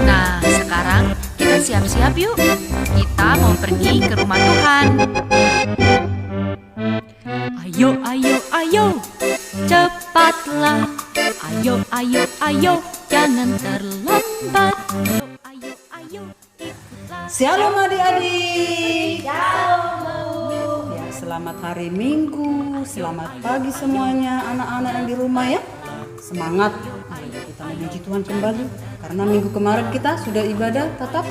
Nah, sekarang kita siap-siap yuk. Kita mau pergi ke rumah Tuhan. Ayo, ayo, ayo, cepatlah. Ayo, ayo, ayo, jangan terlambat. Ayo, ayo, ikutlah. Shalom adik-adik. Ya, selamat hari Minggu, selamat pagi semuanya anak-anak yang di rumah ya. Semangat, ayo kita memuji Tuhan kembali. Karena minggu kemarin kita sudah ibadah tatap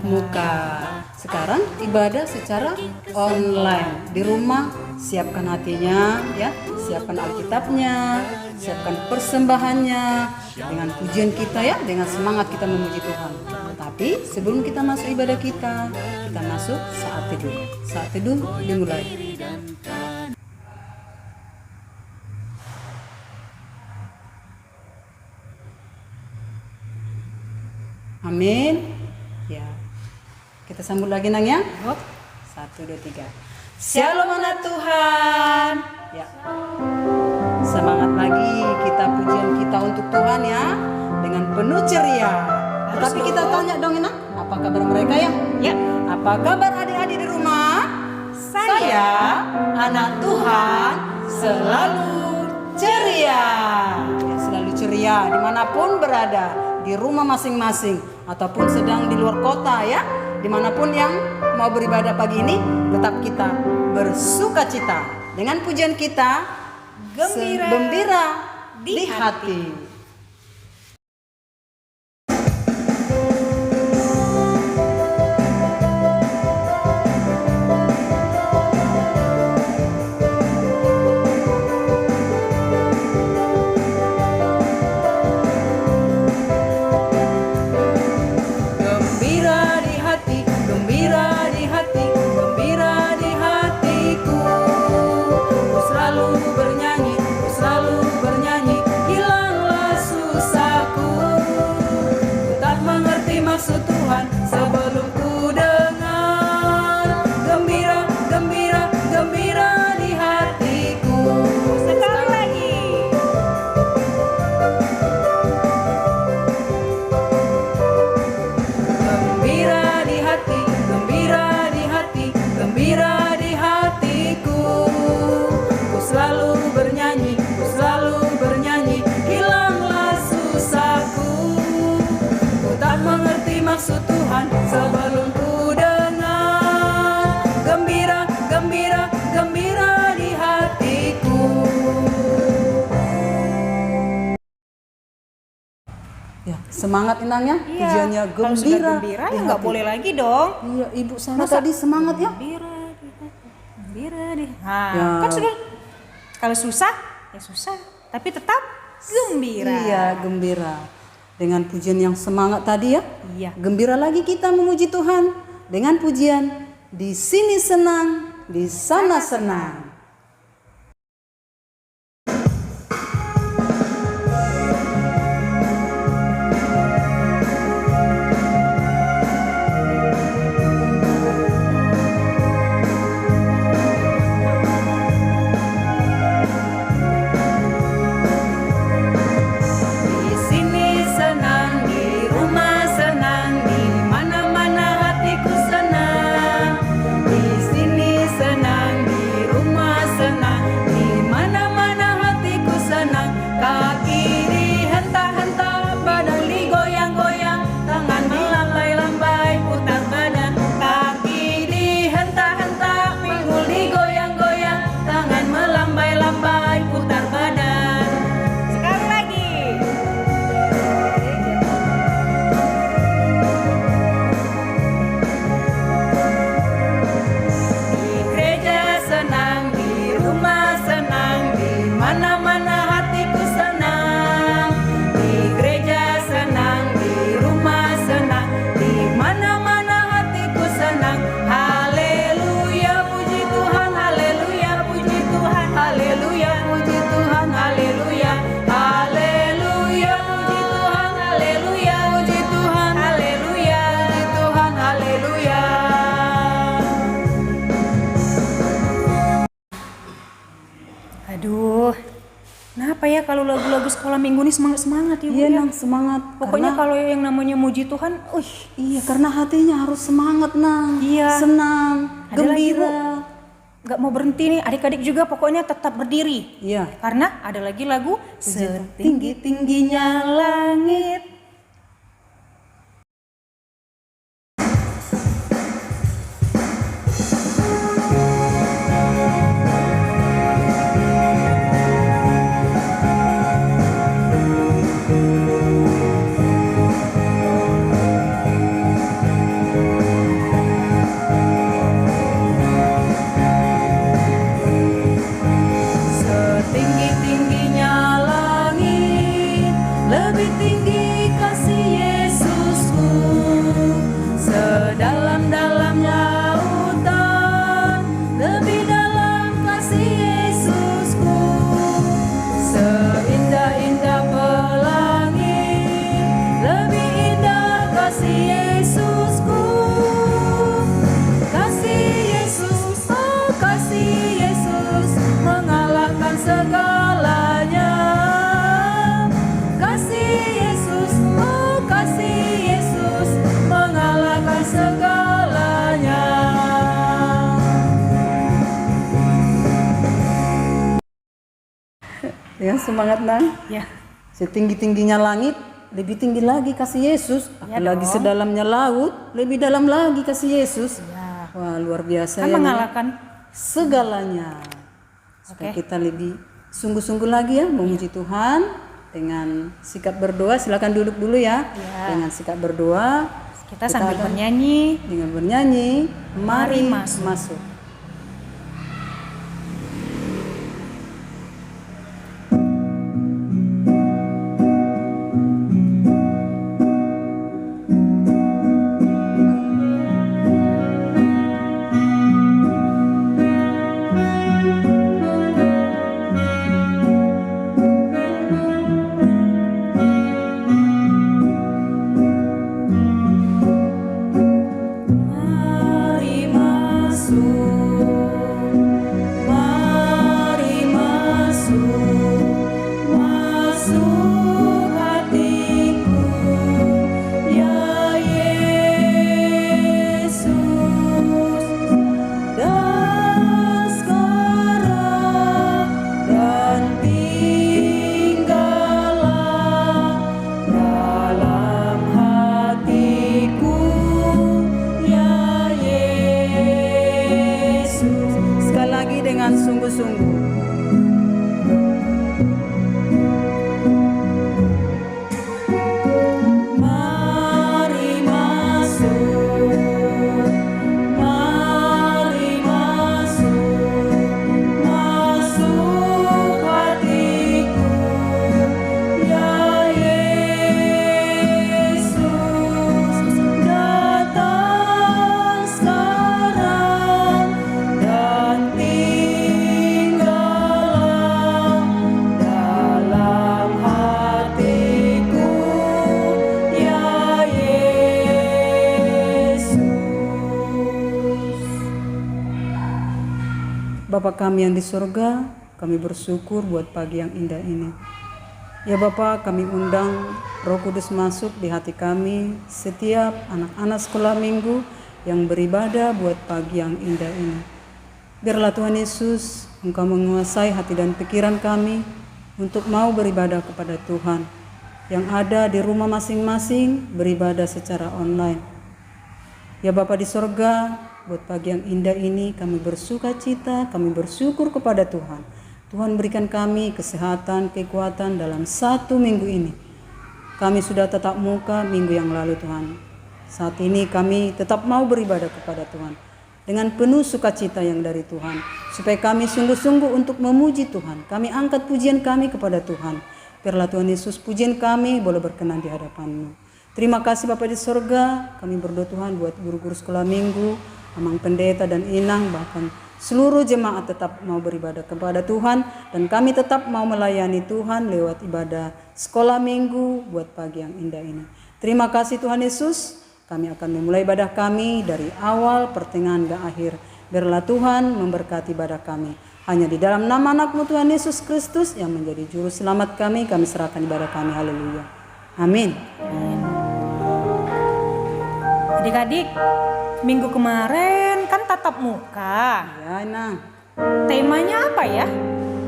muka. Sekarang ibadah secara online di rumah. Siapkan hatinya ya, siapkan Alkitabnya, siapkan persembahannya dengan pujian kita ya, dengan semangat kita memuji Tuhan. Tapi sebelum kita masuk ibadah kita masuk saat teduh. Saat teduh dimulai. Amin. Ya. Kita sambut lagi nang ya. 1, 2, 3. Shalom anak Tuhan. Ya. Semangat lagi kita pujian kita untuk Tuhan ya, dengan penuh ceria. Tapi kita tanya dong Ina, apa kabar mereka ya? Ya. Apa kabar adik-adik di rumah? Saya anak Tuhan selalu ceria. Ya, selalu ceria dimanapun berada, di rumah masing-masing ataupun sedang di luar kota ya, dimanapun yang mau beribadah pagi ini, tetap kita bersuka cita dengan pujian kita, gembira di hati. Maksud Tuhan sebelum ku dengar, gembira, gembira, gembira di hatiku. Ya, semangat Inangnya, Iya, pujiannya kalau sudah gembira. gembira di ya nggak hati. boleh lagi dong. Iya, Ibu Sarah tadi semangat ya. Gembira di hati, gembira di. Nah, Ya. kan sudah. Kalau susah ya susah, tapi tetap gembira. Iya, gembira. Dengan pujian yang semangat tadi ya. Iya. Gembira lagi kita memuji Tuhan dengan pujian di sini senang, di sana senang. Di sini senang, di rumah senang, di mana-mana hatiku senang. Di sini senang, di rumah kalau lagu-lagu sekolah minggu ini semangat-semangat ya Bu. Iya Ya. Nang, semangat. Pokoknya kalau yang namanya muji Tuhan, Iya, karena hatinya harus semangat Nang. Iya. Senang, Ada lagi, Bu. gembira. nggak mau berhenti nih, adik-adik juga pokoknya tetap berdiri. Iya. Karena ada lagi lagu Setinggi-tingginya langit. Setinggi-tingginya langit, lebih tinggi kasih Yesusku. Sedalam-dalamnya lautan, lebih dalam kasih Yesusku. Seindah-indah pelangi, lebih indah kasih Yesusku. Kasih Yesus, oh kasih Yesus, mengalahkan segalanya. Kasih Yesus, oh kasih Yesus, mengalahkan segalanya. Ya, semangat Nang. Ya, Setinggi-tingginya langit, lebih tinggi lagi kasih Yesus. Ya Apalagi dong. sedalamnya laut, lebih dalam lagi kasih Yesus. Ya. Wah, luar biasa Kan ya. Nang. mengalahkan. Segalanya. Supaya Oke. kita lebih sungguh-sungguh lagi ya memuji Tuhan dengan sikap berdoa. Silakan duduk dulu ya. Ya. Dengan sikap berdoa. Kita sambil akan bernyanyi. dengan bernyanyi, mari Mari masuk. masuk. Mari masuk, mari masuk, masuk hatiku, ya Yesus. Dan sekarang dan tinggallah dalam hatiku, ya Yesus. Sekali lagi dengan sungguh-sungguh. Mari masuk, mari masuk, masuk hatiku, ya Yesus. Datang sekarang dan tinggallah dalam hatiku, ya Yesus. Bapa kami yang di surga, kami bersyukur buat pagi yang indah ini. Ya Bapa, kami undang Roh Kudus masuk di hati kami, setiap anak-anak sekolah minggu yang beribadah buat pagi yang indah ini. Biarlah Tuhan Yesus, Engkau menguasai hati dan pikiran kami untuk mau beribadah kepada Tuhan. Yang ada di rumah masing-masing beribadah secara online. Ya Bapa di sorga, buat pagi yang indah ini kami bersuka cita, kami bersyukur kepada Tuhan. Tuhan berikan kami kesehatan, kekuatan dalam 1 minggu ini. Kami sudah tetap muka minggu yang lalu Tuhan. Saat ini kami tetap mau beribadah kepada Tuhan dengan penuh sukacita yang dari Tuhan, supaya kami sungguh-sungguh untuk memuji Tuhan. Kami angkat pujian kami kepada Tuhan. Biarlah Tuhan Yesus, pujian kami boleh berkenan di hadapan-Mu. Terima kasih Bapa di sorga, kami berdoa Tuhan buat guru-guru sekolah minggu, Amang Pendeta dan Inang, bahkan seluruh jemaat tetap mau beribadah kepada Tuhan, dan kami tetap mau melayani Tuhan lewat ibadah sekolah minggu buat pagi yang indah ini. Terima kasih Tuhan Yesus, kami akan memulai ibadah kami dari awal, pertengahan, dan akhir. Biarlah Tuhan memberkati ibadah kami. Hanya di dalam nama anak-Mu Tuhan Yesus Kristus yang menjadi juru selamat kami serahkan ibadah kami. Haleluya. Amin. Adik-adik, minggu kemarin kan tatap muka. Ya, Nang. Temanya apa ya?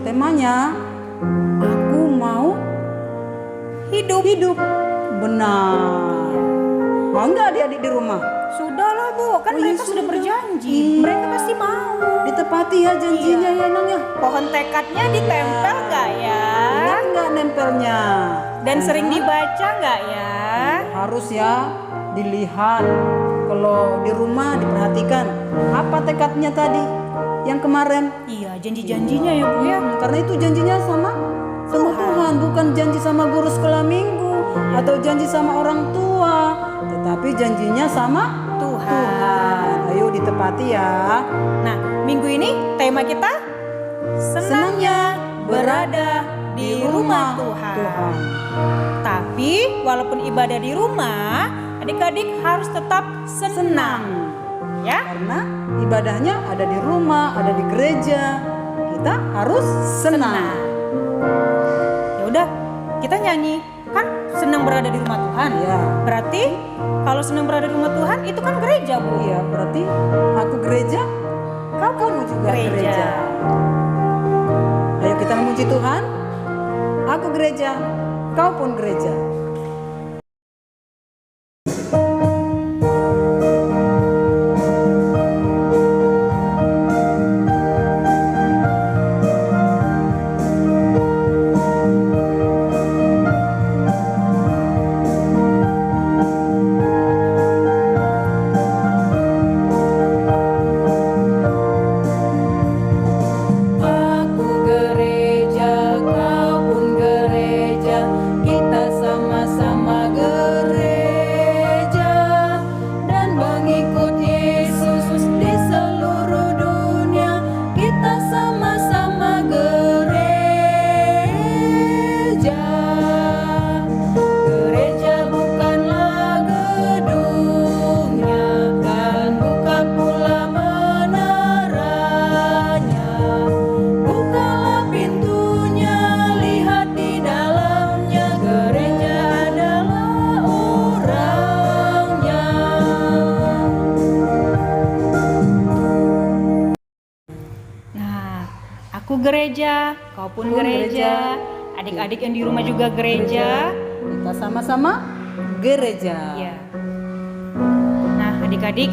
Temanya aku mau hidup. Benar. Mau nggak adik-adik di rumah? Sudahlah Bu, kan Oh, iya, mereka sudah sudah. berjanji. Iya. Mereka pasti mau. Ditepati ya janjinya ya, Nang ya. Pohon tekadnya ditempel nggak ya? Ingat nggak nempelnya? Dan sering dibaca nggak ya? Harus ya dilihat. Kalau di rumah diperhatikan apa tekadnya tadi yang kemarin. Iya, janji-janjinya ya Bu ya. Karena itu janjinya sama Tuhan, bukan janji sama guru sekolah minggu atau janji sama orang tua, tetapi janjinya sama Tuhan. Ayo ditepati ya. Nah, minggu ini tema kita senangnya berada di rumah Tuhan. Tapi walaupun ibadah di rumah, adik-adik harus tetap senang. Ya? Karena ibadahnya ada di rumah, ada di gereja. Kita harus senang. Ya udah, kita nyanyi. Kan senang berada di rumah Tuhan. Ya. Berarti kalau senang berada di rumah Tuhan itu kan gereja, Bu. Iya, berarti aku gereja, kamu juga gereja. Ayo kita memuji Tuhan. Aku gereja, kau pun gereja. Aku gereja, kau pun gereja, kita sama-sama gereja dan mengikut Yesus di seluruh dunia. Kita sama-sama gereja. Gereja bukanlah gedungnya dan bukan pula menaranya. Bukalah pintunya, lihat di dalamnya. Gereja adalah orangnya. Nah, aku gereja, kau pun gereja. Adik-adik yang di rumah juga gereja. Kita sama-sama gereja. Iya. Nah, adik-adik,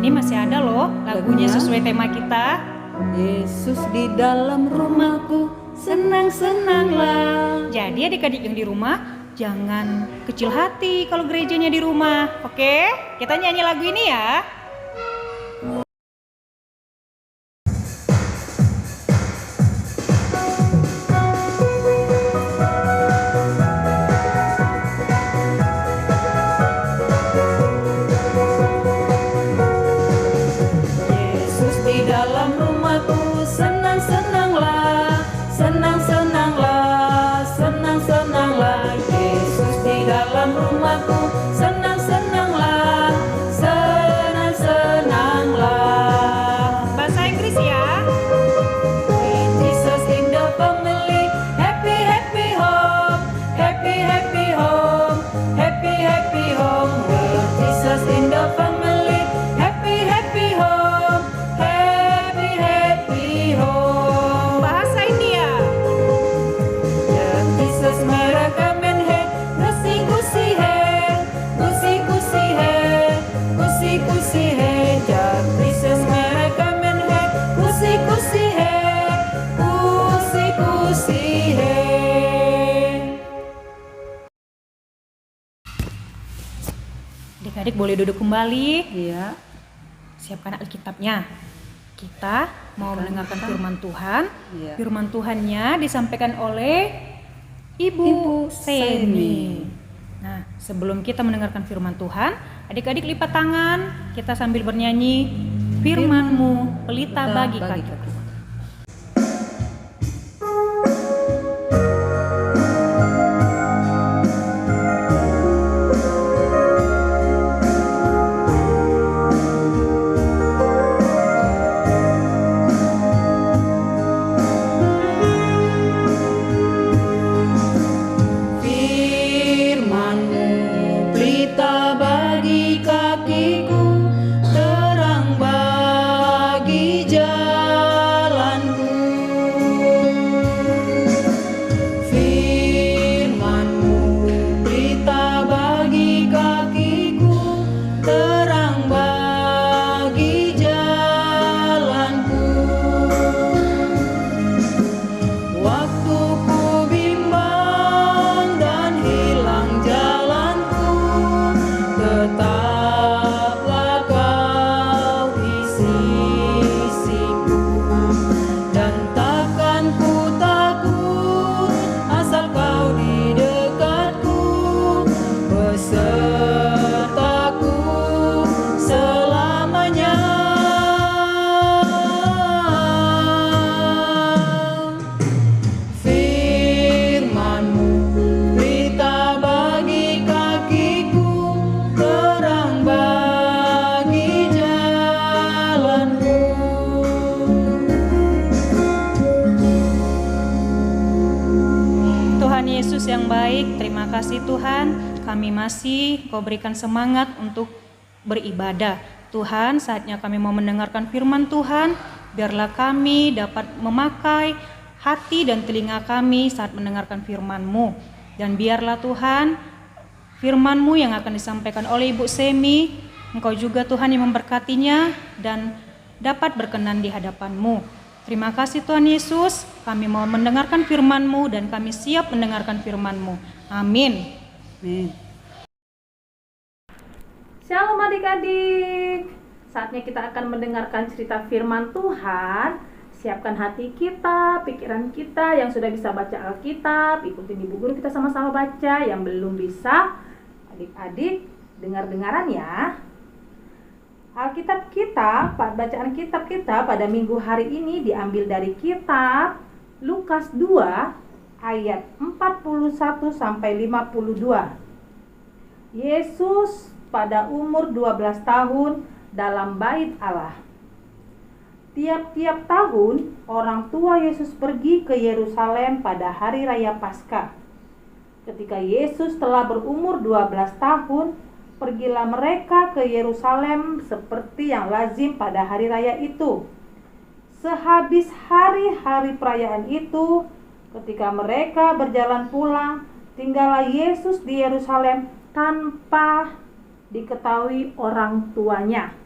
ini masih ada loh lagunya sesuai tema kita. Yesus di dalam rumahku, senang-senanglah. Jadi adik-adik yang di rumah jangan kecil hati kalau gerejanya di rumah. Oke? Kita nyanyi lagu ini ya. Yesus di dalam rumahku, senang-senanglah, senang-senanglah, senang-senanglah. Yesus di dalam rumahku, senang-senanglah, senang-senanglah. Bahasa Inggris ya. With Jesus in the family, happy happy home, happy happy home, happy happy home. With Jesus in the family, happy happy home, happy happy home. Bahasa India. Jab Jesus मेरा कमन है, खुशी खुशी है, खुशी खुशी है, खुशी खुशी है. जब Jesus मेरा कमन है, खुशी खुशी है, खुशी खुशी है. Adik-adik boleh duduk kembali. Iya. Siapkan Alkitabnya. Kita mau mendengarkan firman Tuhan. Iya. Firman Tuhannya disampaikan oleh Ibu Seni. Nah, sebelum kita mendengarkan firman Tuhan, adik-adik lipat tangan, kita sambil bernyanyi Firman-Mu pelita bagi kakiku. Yesus yang baik, terima kasih Tuhan, kami masih Kau berikan semangat untuk beribadah. Tuhan, saatnya kami mau mendengarkan firman Tuhan, biarlah kami dapat memakai hati dan telinga kami saat mendengarkan firman-Mu. Dan biarlah Tuhan, firman-Mu yang akan disampaikan oleh Ibu Semi, Engkau juga Tuhan yang memberkatinya dan dapat berkenan di hadapan-Mu. Terima kasih Tuhan Yesus, kami mau mendengarkan firman-Mu dan kami siap mendengarkan firman-Mu. Amin. Amin. Shalom adik-adik. Saatnya kita akan mendengarkan cerita firman Tuhan. Siapkan hati kita, pikiran kita yang sudah bisa baca Alkitab, ikutin ibu guru kita sama-sama baca. Yang belum bisa, adik-adik dengar-dengaran ya. Alkitab kita, bacaan kitab kita pada minggu hari ini diambil dari kitab Lukas 2 ayat 41 sampai 52. Yesus pada umur 12 tahun dalam bait Allah. Tiap-tiap tahun orang tua Yesus pergi ke Yerusalem pada hari raya Paskah. Ketika Yesus telah berumur 12 tahun, pergilah mereka ke Yerusalem seperti yang lazim pada hari raya itu. Sehabis hari-hari perayaan itu, ketika mereka berjalan pulang, tinggallah Yesus di Yerusalem tanpa diketahui orang tuanya.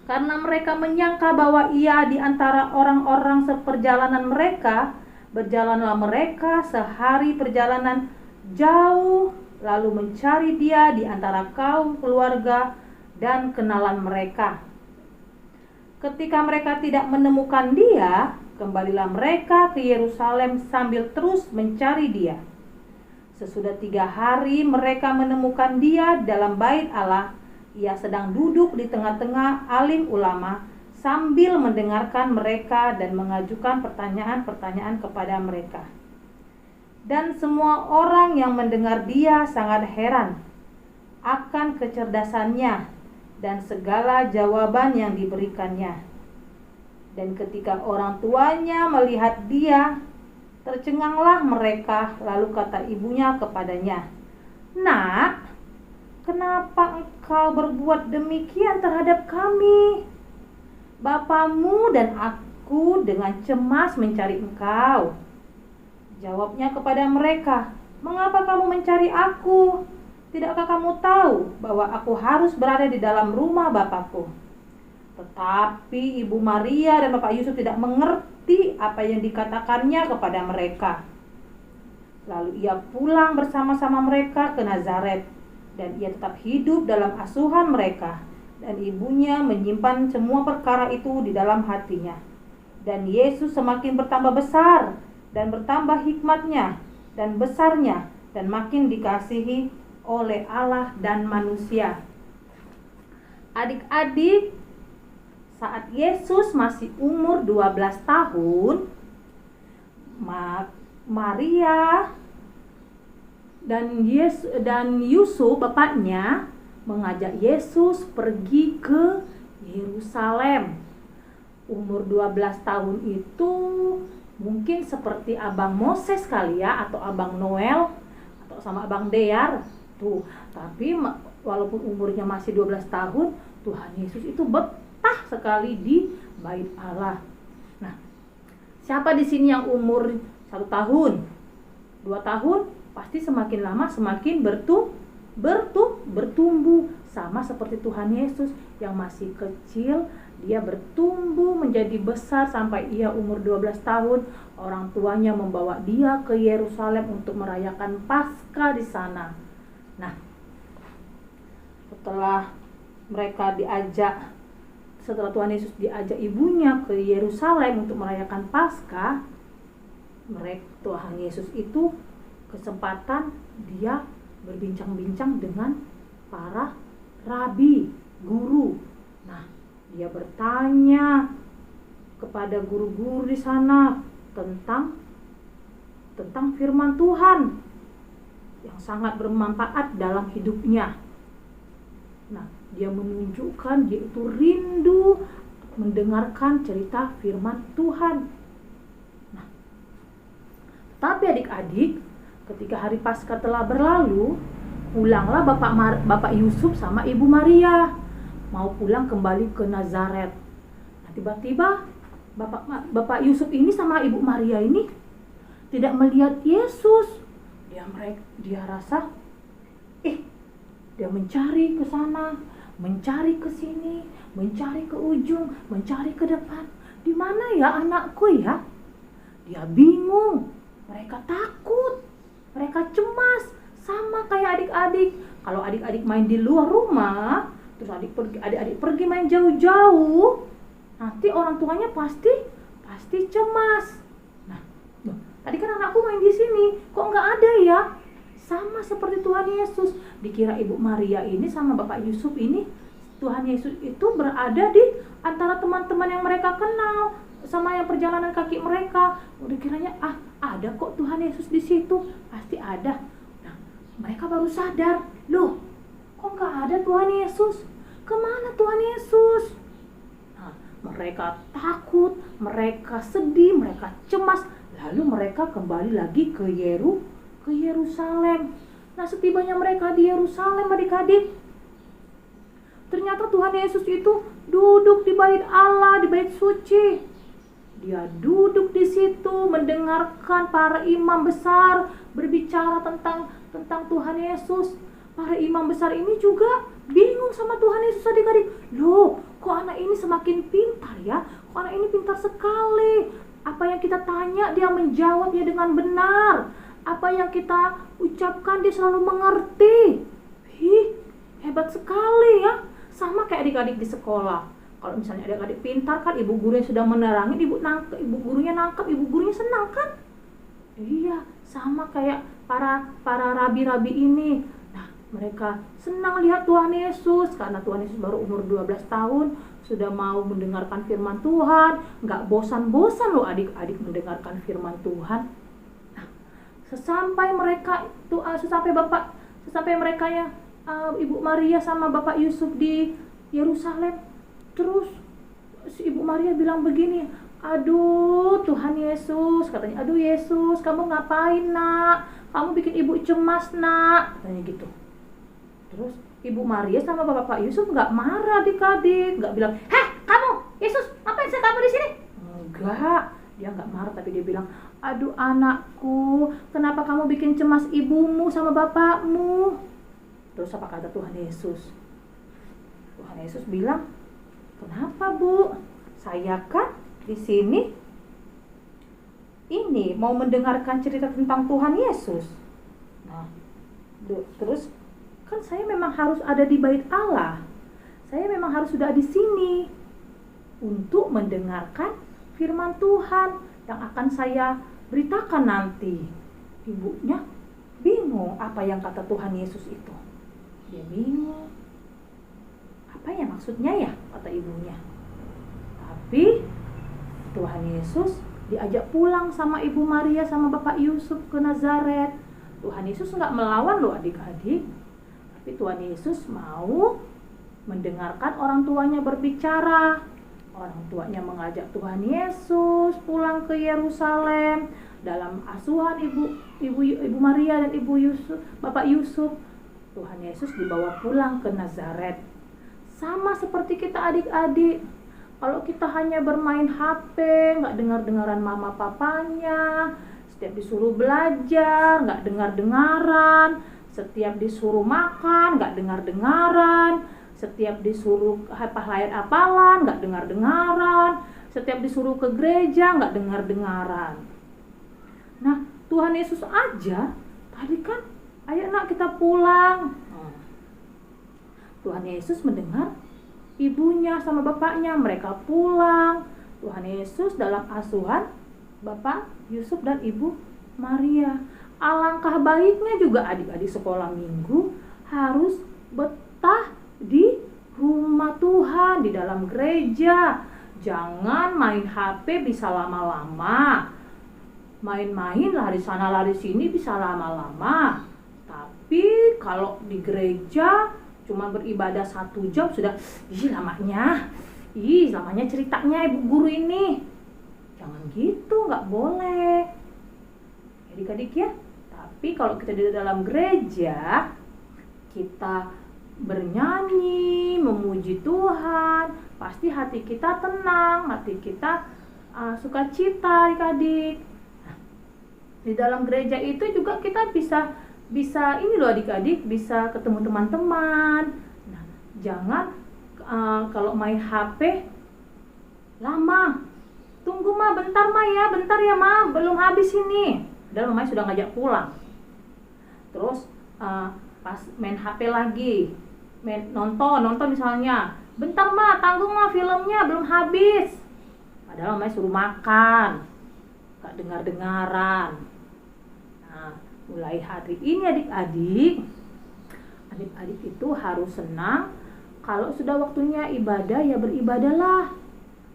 Karena mereka menyangka bahwa ia di antara orang-orang seperjalanan mereka, berjalanlah mereka sehari perjalanan jauh, lalu mencari dia di antara kaum keluarga dan kenalan mereka. Ketika mereka tidak menemukan dia, kembalilah mereka ke Yerusalem sambil terus mencari dia. Sesudah 3 hari mereka menemukan dia dalam bait Allah. Ia sedang duduk di tengah-tengah alim ulama sambil mendengarkan mereka dan mengajukan pertanyaan-pertanyaan kepada mereka. Dan semua orang yang mendengar dia sangat heran akan kecerdasannya dan segala jawaban yang diberikannya. Dan ketika orang tuanya melihat dia, tercenganglah mereka, lalu kata ibunya kepadanya, "Nak, kenapa engkau berbuat demikian terhadap kami? Bapamu dan aku dengan cemas mencari engkau." Jawabnya kepada mereka, "Mengapa kamu mencari aku? Tidakkah kamu tahu bahwa aku harus berada di dalam rumah Bapakku?" Tetapi Ibu Maria dan Bapak Yusuf tidak mengerti apa yang dikatakannya kepada mereka. Lalu ia pulang bersama-sama mereka ke Nazaret, dan ia tetap hidup dalam asuhan mereka, dan ibunya menyimpan semua perkara itu di dalam hatinya. Dan Yesus semakin bertambah besar dan bertambah hikmatnya dan besarnya, dan makin dikasihi oleh Allah dan manusia. Adik-adik, saat Yesus masih umur 12 tahun, Maria dan Yusuf bapaknya mengajak Yesus pergi ke Yerusalem. Umur 12 tahun itu mungkin seperti Abang Moses kali ya, atau Abang Noel, atau sama Abang Dear tuh. Tapi walaupun umurnya masih 12 tahun, Tuhan Yesus itu betah sekali di bait Allah. Nah, siapa di sini yang umur 1 tahun, 2 tahun, pasti semakin lama semakin bertumbuh, sama seperti Tuhan Yesus yang masih kecil. Dia bertumbuh menjadi besar sampai ia umur 12 tahun. Orang tuanya membawa dia ke Yerusalem untuk merayakan Paskah di sana. Nah, setelah Tuhan Yesus diajak ibunya ke Yerusalem untuk merayakan Paskah, Tuhan Yesus itu kesempatan dia berbincang-bincang dengan para rabi, guru. Nah, dia bertanya kepada guru-guru di sana tentang firman Tuhan yang sangat bermanfaat dalam hidupnya. Nah, dia menunjukkan dia itu rindu mendengarkan cerita firman Tuhan. Nah, Tapi adik-adik, ketika hari Paskah telah berlalu, pulanglah Bapak Yusuf sama Ibu Maria. Mau pulang kembali ke Nazaret. Nah, tiba-tiba Bapak Yusuf ini sama Ibu Maria ini tidak melihat Yesus. Dia rasa, dia mencari ke sana, mencari ke sini, mencari ke ujung, mencari ke depan. Di mana ya anakku ya? Dia bingung, mereka takut, mereka cemas, sama kayak adik-adik. Kalau adik-adik main di luar rumah, terus adik-adik pergi main jauh-jauh, nanti orang tuanya pasti cemas. Nah, tadi kan anakku main di sini, kok nggak ada ya? Sama seperti Tuhan Yesus. Dikira Ibu Maria ini sama Bapak Yusuf ini, Tuhan Yesus itu berada di antara teman-teman yang mereka kenal, sama yang perjalanan kaki mereka. Dikiranya ada kok Tuhan Yesus di situ, pasti ada. Nah, mereka baru sadar, loh, kok nggak ada Tuhan Yesus? Kemana Tuhan Yesus? Nah, mereka takut, mereka sedih, mereka cemas. Lalu mereka kembali lagi ke Yerusalem. Nah, setibanya mereka di Yerusalem, adik-adik, ternyata Tuhan Yesus itu duduk di bait Allah, di bait suci. Dia duduk di situ mendengarkan para imam besar berbicara tentang Tuhan Yesus. Para imam besar ini juga bingung sama Tuhan Yesus, adik-adik. Loh, kok anak ini semakin pintar ya? Kok anak ini pintar sekali? Apa yang kita tanya dia menjawabnya dengan benar. Apa yang kita ucapkan dia selalu mengerti. Hebat sekali ya. Sama kayak adik-adik di sekolah. Kalau misalnya adik-adik pintar kan, ibu gurunya sudah menerangin, ibu gurunya nangkep, ibu gurunya senang kan? Iya, sama kayak para rabi-rabi ini. Nah, mereka senang lihat Tuhan Yesus karena Tuhan Yesus baru umur 12 tahun, sudah mau mendengarkan firman Tuhan, nggak bosan-bosan loh adik-adik mendengarkan firman Tuhan. Nah, sesampai mereka ya, Ibu Maria sama Bapak Yusuf di Yerusalem, terus si Ibu Maria bilang begini, aduh Tuhan Yesus, katanya, aduh Yesus, kamu ngapain nak? Kamu bikin ibu cemas nak, katanya gitu. Terus Ibu Maria sama Bapak Yusuf nggak marah adik-adik, nggak bilang, heh kamu Yesus, ngapain sih kamu di sini? Enggak, dia nggak marah, tapi dia bilang, aduh anakku, kenapa kamu bikin cemas ibumu sama bapakmu? Terus apa kata Tuhan Yesus? Tuhan Yesus bilang, kenapa Bu? Saya kan di sini ini mau mendengarkan cerita tentang Tuhan Yesus. Nah, terus kan saya memang harus ada di bait Allah. Saya memang harus sudah di sini untuk mendengarkan firman Tuhan yang akan saya beritakan nanti. Ibunya bingung apa yang kata Tuhan Yesus itu. Dia bingung. Apa ya maksudnya ya, kata ibunya. Tapi Tuhan Yesus diajak pulang sama Ibu Maria sama Bapak Yusuf ke Nazaret. Tuhan Yesus nggak melawan loh adik-adik. Tapi Tuhan Yesus mau mendengarkan orang tuanya berbicara. Orang tuanya mengajak Tuhan Yesus pulang ke Yerusalem dalam asuhan Ibu Maria dan Bapak Yusuf. Tuhan Yesus dibawa pulang ke Nazaret. Sama seperti kita adik-adik. Kalau kita hanya bermain HP, nggak dengar-dengaran mama papanya, setiap disuruh belajar, nggak dengar-dengaran, setiap disuruh makan, nggak dengar-dengaran, setiap disuruh hafalan, nggak dengar-dengaran, setiap disuruh ke gereja, nggak dengar-dengaran. Nah, Tuhan Yesus aja, tadi kan, ayo nak kita pulang. Tuhan Yesus mendengar ibunya sama bapaknya, mereka pulang. Tuhan Yesus dalam asuhan Bapak Yusuf dan Ibu Maria. Alangkah baiknya juga adik-adik sekolah minggu harus betah di rumah Tuhan, di dalam gereja. Jangan main HP bisa lama-lama. Main-main lari sana lari sini bisa lama-lama. Tapi kalau di gereja cuma beribadah 1 jam sudah, lamanya ceritanya ibu guru ini. Jangan gitu, nggak boleh. adik-adik ya. Tapi kalau kita di dalam gereja, kita bernyanyi, memuji Tuhan, pasti hati kita tenang, hati kita sukacita adik-adik. Nah, di dalam gereja itu juga kita bisa ini loh adik-adik, bisa ketemu teman-teman. Nah, jangan kalau main HP lama. Tunggu Ma, bentar ya Ma, belum habis ini. Padahal mamanya sudah ngajak pulang. Terus pas main HP lagi, nonton misalnya, bentar Ma, tanggung Ma, filmnya belum habis. Padahal mamanya suruh makan, gak dengar-dengaran. Nah, mulai hari ini adik-adik itu harus senang. Kalau sudah waktunya ibadah ya beribadahlah.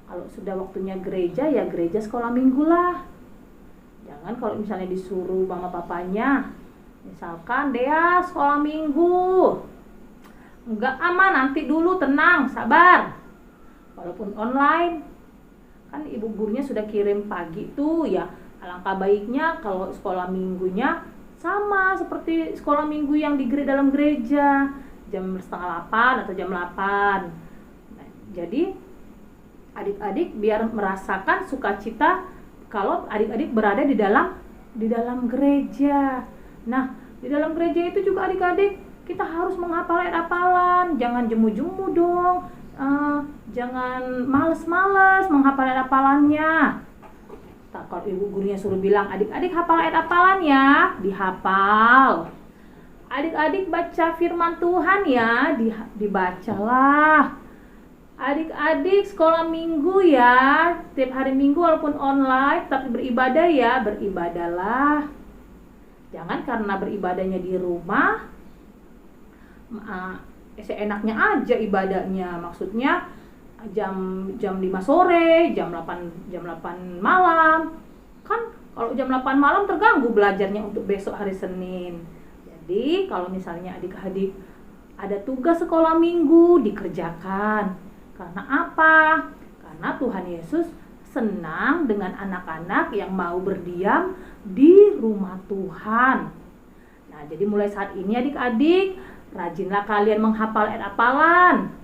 Kalau sudah waktunya gereja ya gereja sekolah minggu lah. Jangan kalau misalnya disuruh mama papanya, misalkan Dea sekolah minggu, enggak aman, nanti dulu, tenang, sabar. Walaupun online, kan ibu gurunya sudah kirim pagi tuh ya. Alangkah baiknya kalau sekolah minggunya sama seperti sekolah minggu yang dalam gereja, jam 7:30 atau jam 8. Nah, jadi adik-adik biar merasakan sukacita kalau adik-adik berada di dalam gereja. Nah, di dalam gereja itu juga adik-adik kita harus menghafal ayat hafalan. Jangan jemu-jemu dong. Jangan males-males menghafal ayat hafalannya. Kalau ibu gurunya suruh bilang, adik-adik hafal ayat hafalan ya, dihafal. Adik-adik baca firman Tuhan ya, dibacalah. Adik-adik sekolah minggu ya, tiap hari minggu walaupun online tapi beribadah ya, beribadahlah. Jangan karena beribadahnya di rumah seenaknya aja ibadahnya. Maksudnya jam 5 sore, jam 8 malam. Kan kalau jam 8 malam terganggu belajarnya untuk besok hari Senin. Jadi kalau misalnya adik-adik ada tugas sekolah minggu dikerjakan. Karena apa? Karena Tuhan Yesus senang dengan anak-anak yang mau berdiam di rumah Tuhan. Nah, jadi mulai saat ini adik-adik, rajinlah kalian menghafal ayat hafalan.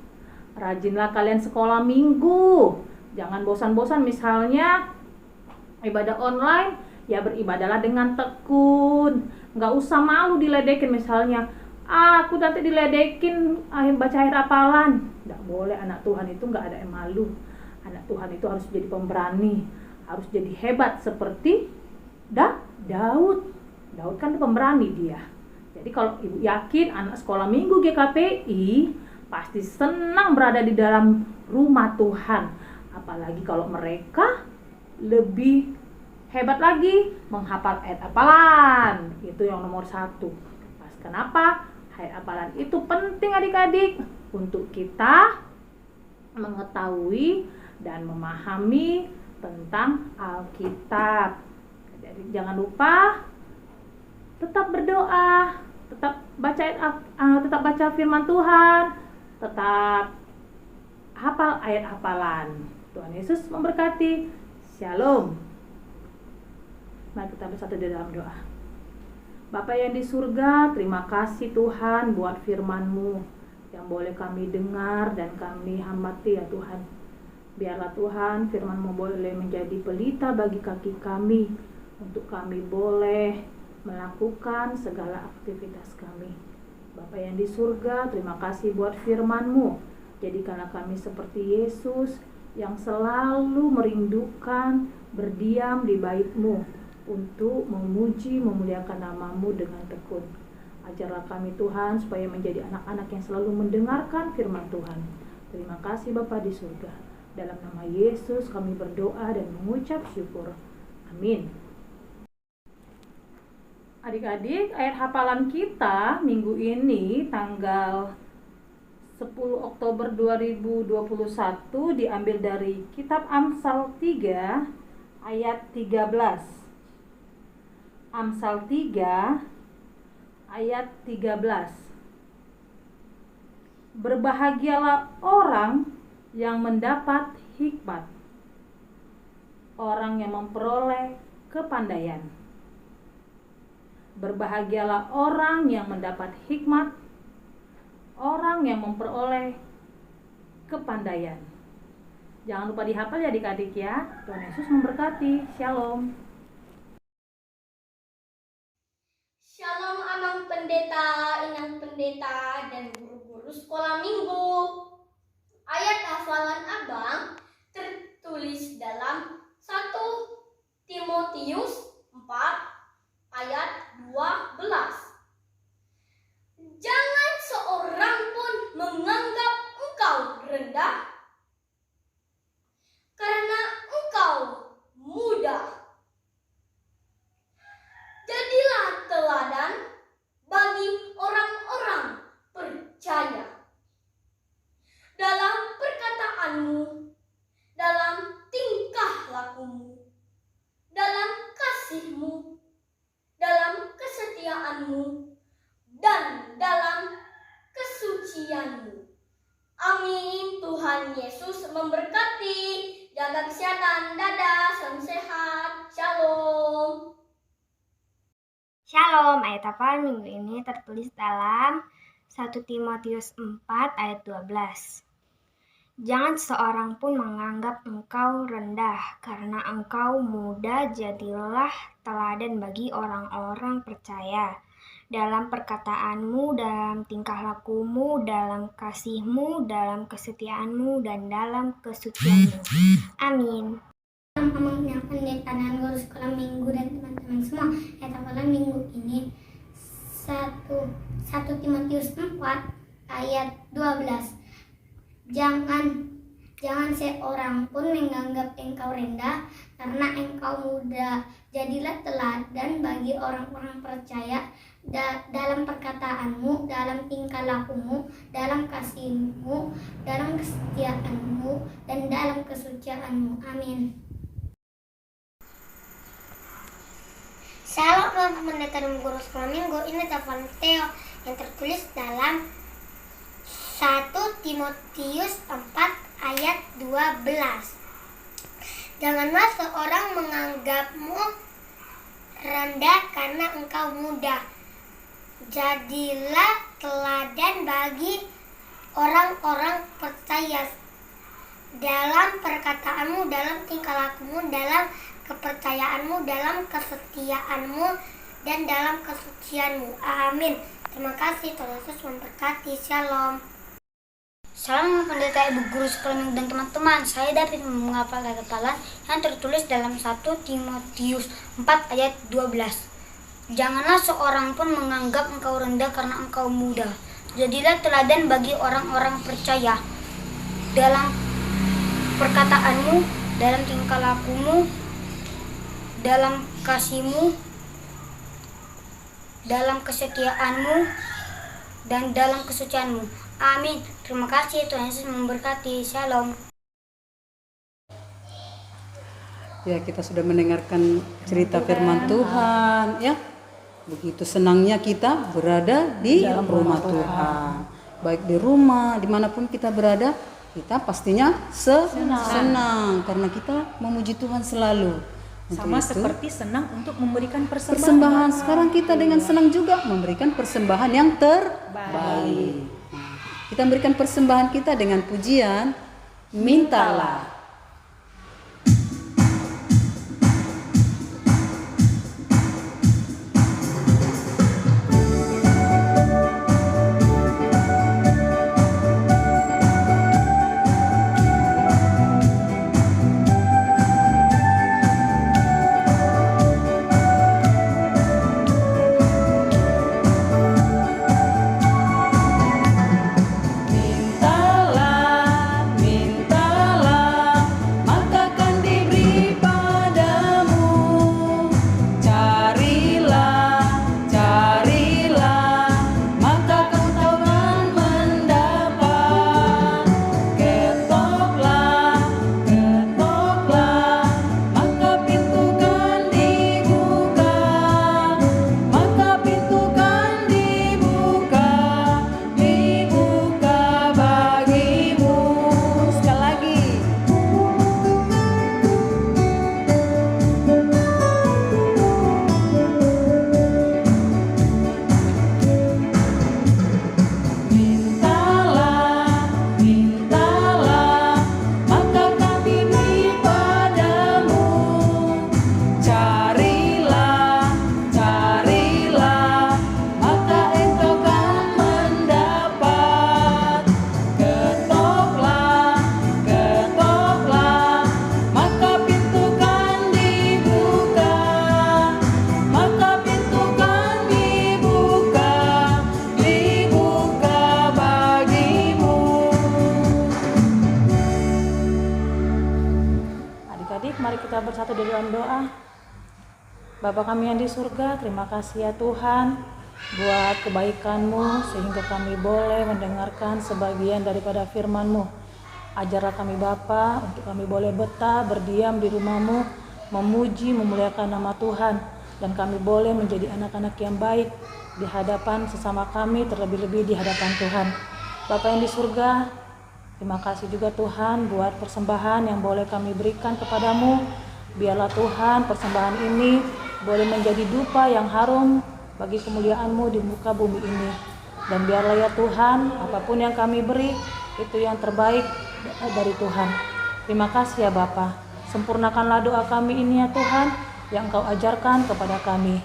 Rajinlah kalian sekolah minggu. Jangan bosan-bosan misalnya ibadah online, ya beribadahlah dengan tekun. Nggak usah malu diledekin misalnya. Aku nanti diledekin baca ayat hafalan. Nggak boleh, anak Tuhan itu nggak ada yang malu. Anak Tuhan itu harus jadi pemberani, harus jadi hebat seperti Daud. Daud kan pemberani dia. Jadi kalau ibu yakin anak sekolah minggu GKPI pasti senang berada di dalam rumah Tuhan. Apalagi kalau mereka lebih hebat lagi menghafal ayat hafalan. Itu yang nomor 1. Kenapa? Ayat hafalan itu penting adik-adik untuk kita mengetahui dan memahami tentang Alkitab. Jadi jangan lupa tetap berdoa, tetap baca firman Tuhan, tetap hafal ayat hafalan. Tuhan Yesus memberkati. Shalom. Mari kita bersatu di dalam doa. Bapa yang di surga, terima kasih Tuhan buat firman-Mu yang boleh kami dengar dan kami hamati ya Tuhan. Biarlah Tuhan firman-Mu boleh menjadi pelita bagi kaki kami, untuk kami boleh melakukan segala aktivitas kami. Bapa yang di surga, terima kasih buat firman-Mu. Jadikanlah kami seperti Yesus yang selalu merindukan berdiam di bait-Mu untuk memuji, memuliakan nama-Mu dengan tekun. Ajarlah kami Tuhan supaya menjadi anak-anak yang selalu mendengarkan firman Tuhan. Terima kasih Bapa di surga. Dalam nama Yesus kami berdoa dan mengucap syukur. Amin. Adik-adik, ayat hafalan kita minggu ini tanggal 10 Oktober 2021 diambil dari kitab Amsal 3 ayat 13. Amsal 3 ayat 13. Berbahagialah orang yang mendapat hikmat, orang yang memperoleh kepandaian. Berbahagialah orang yang mendapat hikmat, orang yang memperoleh kepandaian. Jangan lupa dihafal ya adik-adik ya. Tuhan Yesus memberkati. Shalom. Shalom Amang Pendeta, Inang Pendeta, dan guru-guru sekolah minggu. Ayat hafalan Abang tertulis dalam 1 Timotius 4 ayat 12. Jangan seorang pun menganggap engkau rendah karena engkau muda. Jadilah teladan bagi orang-orang percaya dalam perkataanmu, dalam tingkah lakumu, dalam kasihmu, dalam kesetiaanmu, dan dalam kesucianmu. Amin. Tuhan Yesus memberkati. Jaga kesehatan. Dadah. Salam sehat. Shalom. Shalom, ayat hafalan minggu ini tertulis dalam 1 Timotius 4 ayat 12. Jangan seorang pun menganggap engkau rendah karena engkau muda, jadilah teladan bagi orang-orang percaya dalam perkataanmu, dalam tingkah lakumu, dalam kasihmu, dalam kesetiaanmu, dan dalam kesucianmu. Amin. Amang yang pendeta dan guru sekolah minggu dan teman-teman semua, ayat hafalan minggu ini 1 Timotius 4 ayat 12. Jangan seorang pun menganggap engkau rendah karena engkau muda. Jadilah teladan bagi orang-orang percaya dalam perkataanmu, dalam tingkah lakumu, dalam kasihmu, dalam kesetiaanmu, dan dalam kesucianmu. Amin. Shalom teman pendeta dan guru sekolah minggu, ini hafalan Theo yang tertulis dalam 1 Timotius 4 ayat 12. Janganlah seorang menganggapmu rendah karena engkau muda. Jadilah teladan bagi orang-orang percaya dalam perkataanmu, dalam tingkah lakumu, dalam kepercayaanmu, dalam kesetiaanmu, dan dalam kesucianmu. Amin. Terima kasih. Tuhan Yesus memberkati. Shalom. Salam pendeta, ibu guru sekolah minggu dan teman-teman. Saya David menghafal ayat hafalan yang tertulis dalam 1 Timotius 4 ayat 12. Janganlah seorang pun menganggap engkau rendah karena engkau muda. Jadilah teladan bagi orang-orang percaya dalam perkataanmu, dalam tingkah lakumu, dalam kasihmu, dalam kesetiaanmu, dan dalam kesucianmu. Amin. Terima kasih. Tuhan Yesus memberkati. Shalom. Ya, kita sudah mendengarkan cerita firman Tuhan, ya. Begitu senangnya kita berada di rumah Tuhan. Baik di rumah, dimanapun kita berada, kita pastinya senang karena kita memuji Tuhan selalu. Sama Untuk itu, seperti senang untuk memberikan persembahan. Sekarang kita dengan senang juga memberikan persembahan yang terbaik. Kita memberikan persembahan kita dengan pujian, mintalah. Mintalah, mintalah. dalam doa. Bapa kami yang di surga, terima kasih ya Tuhan buat kebaikan-Mu sehingga kami boleh mendengarkan sebagian daripada firman-Mu. Ajarlah kami Bapa untuk kami boleh betah, berdiam di rumah-Mu, memuji, memuliakan nama Tuhan, dan kami boleh menjadi anak-anak yang baik di hadapan sesama kami, terlebih-lebih di hadapan Tuhan. Bapa yang di surga, terima kasih juga Tuhan buat persembahan yang boleh kami berikan kepadamu. Biarlah Tuhan persembahan ini boleh menjadi dupa yang harum bagi kemuliaan-Mu di muka bumi ini. Dan biarlah ya Tuhan, apapun yang kami beri, itu yang terbaik dari Tuhan. Terima kasih ya Bapa. Sempurnakanlah doa kami ini ya Tuhan, yang Engkau ajarkan kepada kami.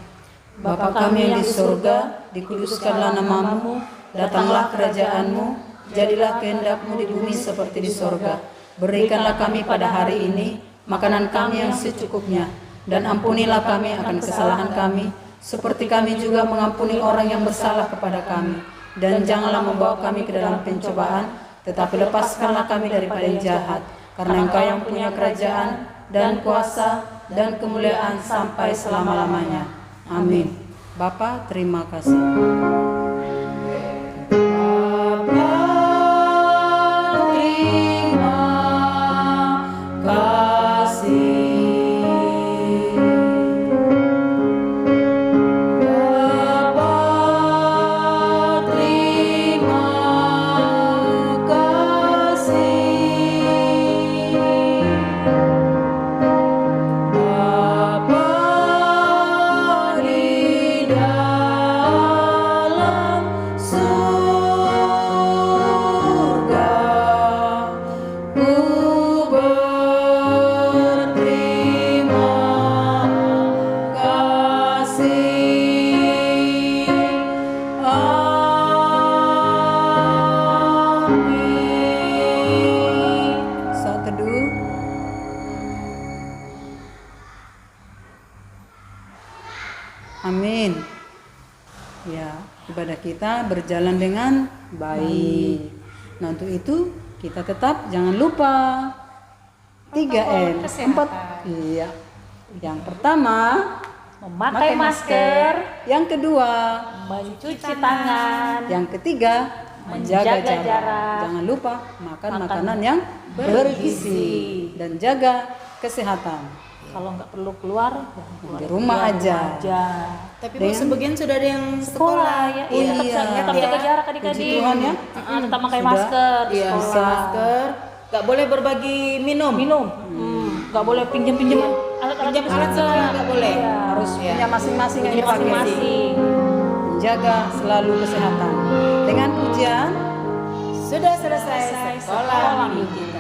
Bapa kami yang di surga, dikuduskanlah nama-Mu, datanglah kerajaan-Mu, jadilah kehendak-Mu di bumi seperti di surga. Berikanlah kami pada hari ini makanan kami yang secukupnya, dan ampunilah kami akan kesalahan kami, seperti kami juga mengampuni orang yang bersalah kepada kami. Dan janganlah membawa kami ke dalam pencobaan, tetapi lepaskanlah kami daripada yang jahat, karena Engkau yang punya kerajaan dan kuasa dan kemuliaan sampai selama-lamanya. Amin. Bapa, terima kasih. Bapa, terima kasih. Bapa, terima kasih. Bapa di dalam surga, ku berterima kasih. Amin. Saat teduh. Amin. Ya, ibadah kita berjalan dengan baik. Nah, untuk itu kita tetap jangan lupa 3M. 4. Iya. Yang pertama, Memakai masker, yang kedua, mencuci tangan, yang ketiga, menjaga Menjaga jarak. jarak. Jangan lupa makan makanan yang bergizi dan jaga kesehatan. kalau nggak perlu keluar, jangan keluar. Di rumah aja. Tapi Bu, sebagian sudah ada yang Sekolah ya, Oh tetap, iya. tetap jaga jarak Puji adik-adik. Tuhan ya. Tetap pakai Sudah. masker di Iya, pakai sekolah. masker, nggak boleh berbagi minum. Nggak boleh pinjam-pinjaman alat-alat Pinjam alat juga. sekolah nggak boleh. Harus punya masing-masing yang Punya dipakai. masing-masing. Jaga selalu kesehatan. Dengan pujian Sudah selesai sekolah minggu kita.